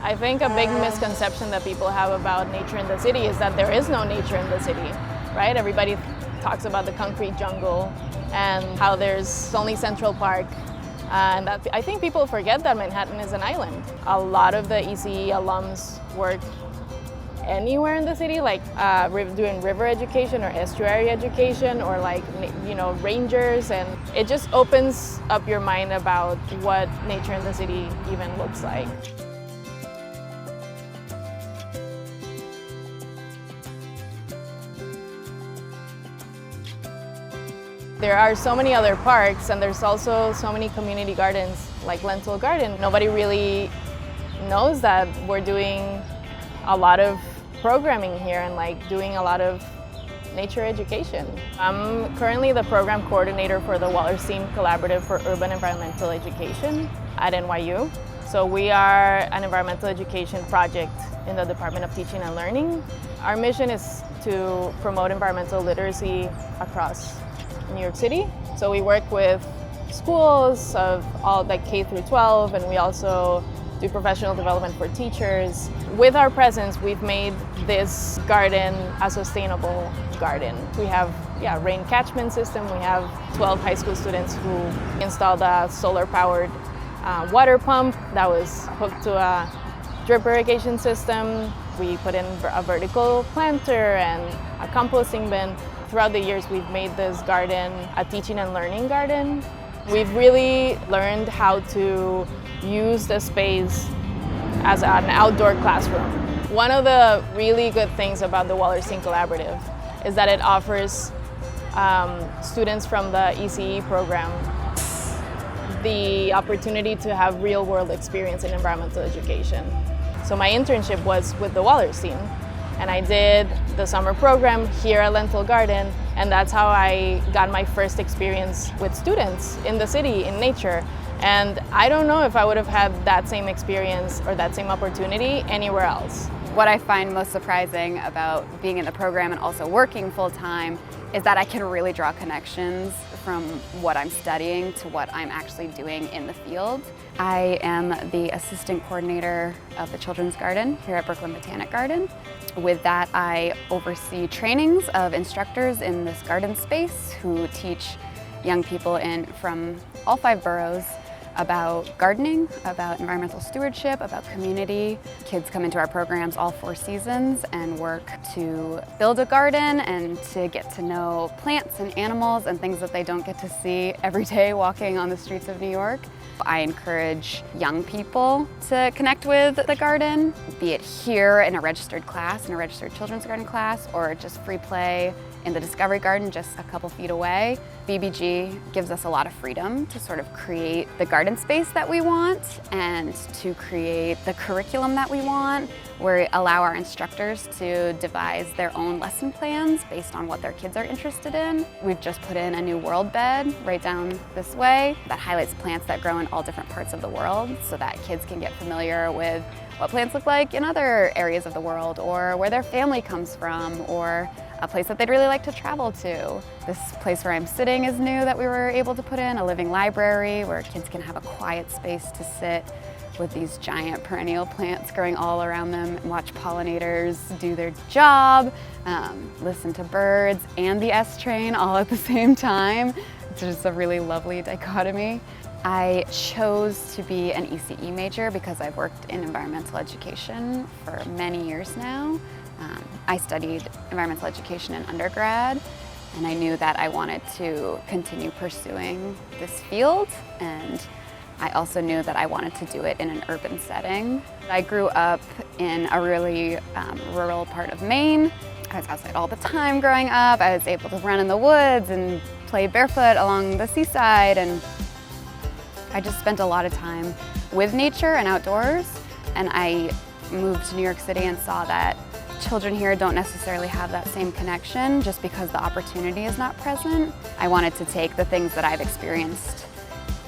I think a big misconception that people have about nature in the city is that there is no nature in the city, right? Everybody talks about the concrete jungle and how there's only Central Park. And that, I think people forget that Manhattan is an island. A lot of the ECE alums work anywhere in the city, like doing river education or estuary education, or like, you know, rangers, and it just opens up your mind about what nature in the city even looks like. There are so many other parks, and there's also so many community gardens like Lentil Garden. Nobody really knows that we're doing a lot of programming here and like doing a lot of nature education. I'm currently the program coordinator for the Wallerstein Collaborative for Urban Environmental Education at NYU. So we are an environmental education project in the Department of Teaching and Learning. Our mission is to promote environmental literacy across New York City. So we work with schools of all like K through 12, and we also do professional development for teachers. With our presence, we've made this garden a sustainable garden. We have rain catchment system. We have 12 high school students who installed a solar-powered water pump that was hooked to a drip irrigation system. We put in a vertical planter and a composting bin. Throughout the years, we've made this garden a teaching and learning garden. We've really learned how to use the space as an outdoor classroom. One of the really good things about the Wallerstein Collaborative is that it offers students from the ECE program the opportunity to have real-world experience in environmental education. So my internship was with the Wallerstein, and I did the summer program here at Lentil Garden, and that's how I got my first experience with students in the city, in nature. And I don't know if I would have had that same experience or that same opportunity anywhere else. What I find most surprising about being in the program and also working full-time is that I can really draw connections from what I'm studying to what I'm actually doing in the field. I am the assistant coordinator of the Children's Garden here at Brooklyn Botanic Garden. With that, I oversee trainings of instructors in this garden space who teach young people from all 5 boroughs about gardening, about environmental stewardship, about community. Kids come into our programs all 4 seasons and work to build a garden and to get to know plants and animals and things that they don't get to see every day walking on the streets of New York. I encourage young people to connect with the garden, be it here in a registered class, in a registered children's garden class, or just free play in the Discovery Garden just a couple feet away. BBG gives us a lot of freedom to sort of create the garden space that we want and to create the curriculum that we want. We allow our instructors to devise their own lesson plans based on what their kids are interested in. We've just put in a new world bed right down this way that highlights plants that grow in all different parts of the world so that kids can get familiar with what plants look like in other areas of the world, or where their family comes from, or a place that they'd really like to travel to. This place where I'm sitting is new that we were able to put in, a living library where kids can have a quiet space to sit with these giant perennial plants growing all around them and watch pollinators do their job, listen to birds and the S train all at the same time. It's just a really lovely dichotomy. I chose to be an ECE major because I've worked in environmental education for many years now. I studied environmental education in undergrad, and I knew that I wanted to continue pursuing this field, and I also knew that I wanted to do it in an urban setting. I grew up in a really rural part of Maine. I was outside all the time growing up. I was able to run in the woods and play barefoot along the seaside, and I just spent a lot of time with nature and outdoors. And I moved to New York City and saw that children here don't necessarily have that same connection just because the opportunity is not present. I wanted to take the things that I've experienced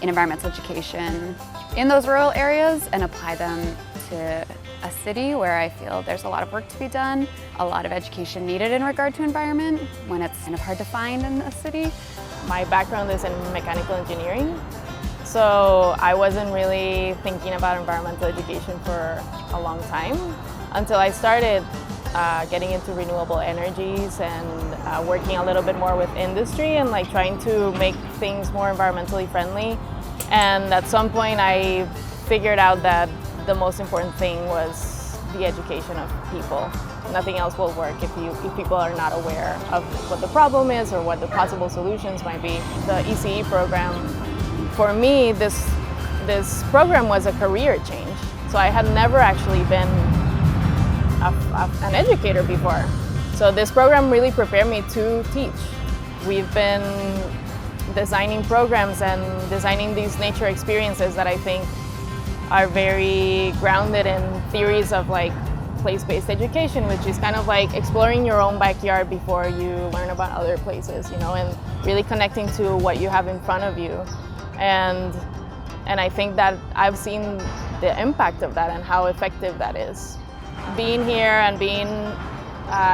in environmental education in those rural areas and apply them to a city where I feel there's a lot of work to be done, a lot of education needed in regard to environment when it's kind of hard to find in a city. My background is in mechanical engineering, So I wasn't really thinking about environmental education for a long time until I started getting into renewable energies and working a little bit more with industry and like trying to make things more environmentally friendly. And at some point I figured out that the most important thing was the education of people. Nothing else will work if people are not aware of what the problem is or what the possible solutions might be. The ECE program, for me, this program was a career change. So I had never actually been an educator before. So this program really prepared me to teach. We've been designing programs and designing these nature experiences that I think are very grounded in theories of like place-based education, which is kind of like exploring your own backyard before you learn about other places, you know, and really connecting to what you have in front of you. And I think that I've seen the impact of that and how effective that is. Being here and being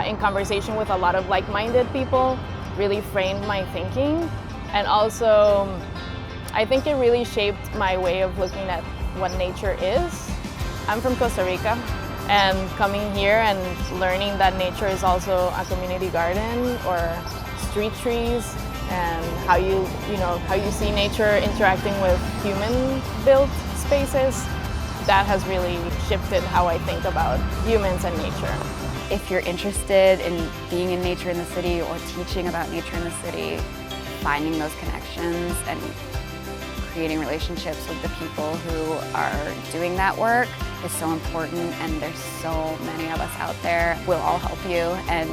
in conversation with a lot of like-minded people really framed my thinking. And also, I think it really shaped my way of looking at what nature is. I'm from Costa Rica, and coming here and learning that nature is also a community garden or street trees, and how you see nature interacting with human-built spaces, that has really shifted how I think about humans and nature. If you're interested in being in nature in the city or teaching about nature in the city, finding those connections and creating relationships with the people who are doing that work is so important, and there's so many of us out there. We'll all help you and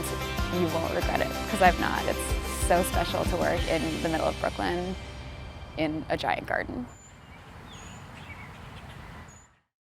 you won't regret it, because I've not. It's so special to work in the middle of Brooklyn in a giant garden.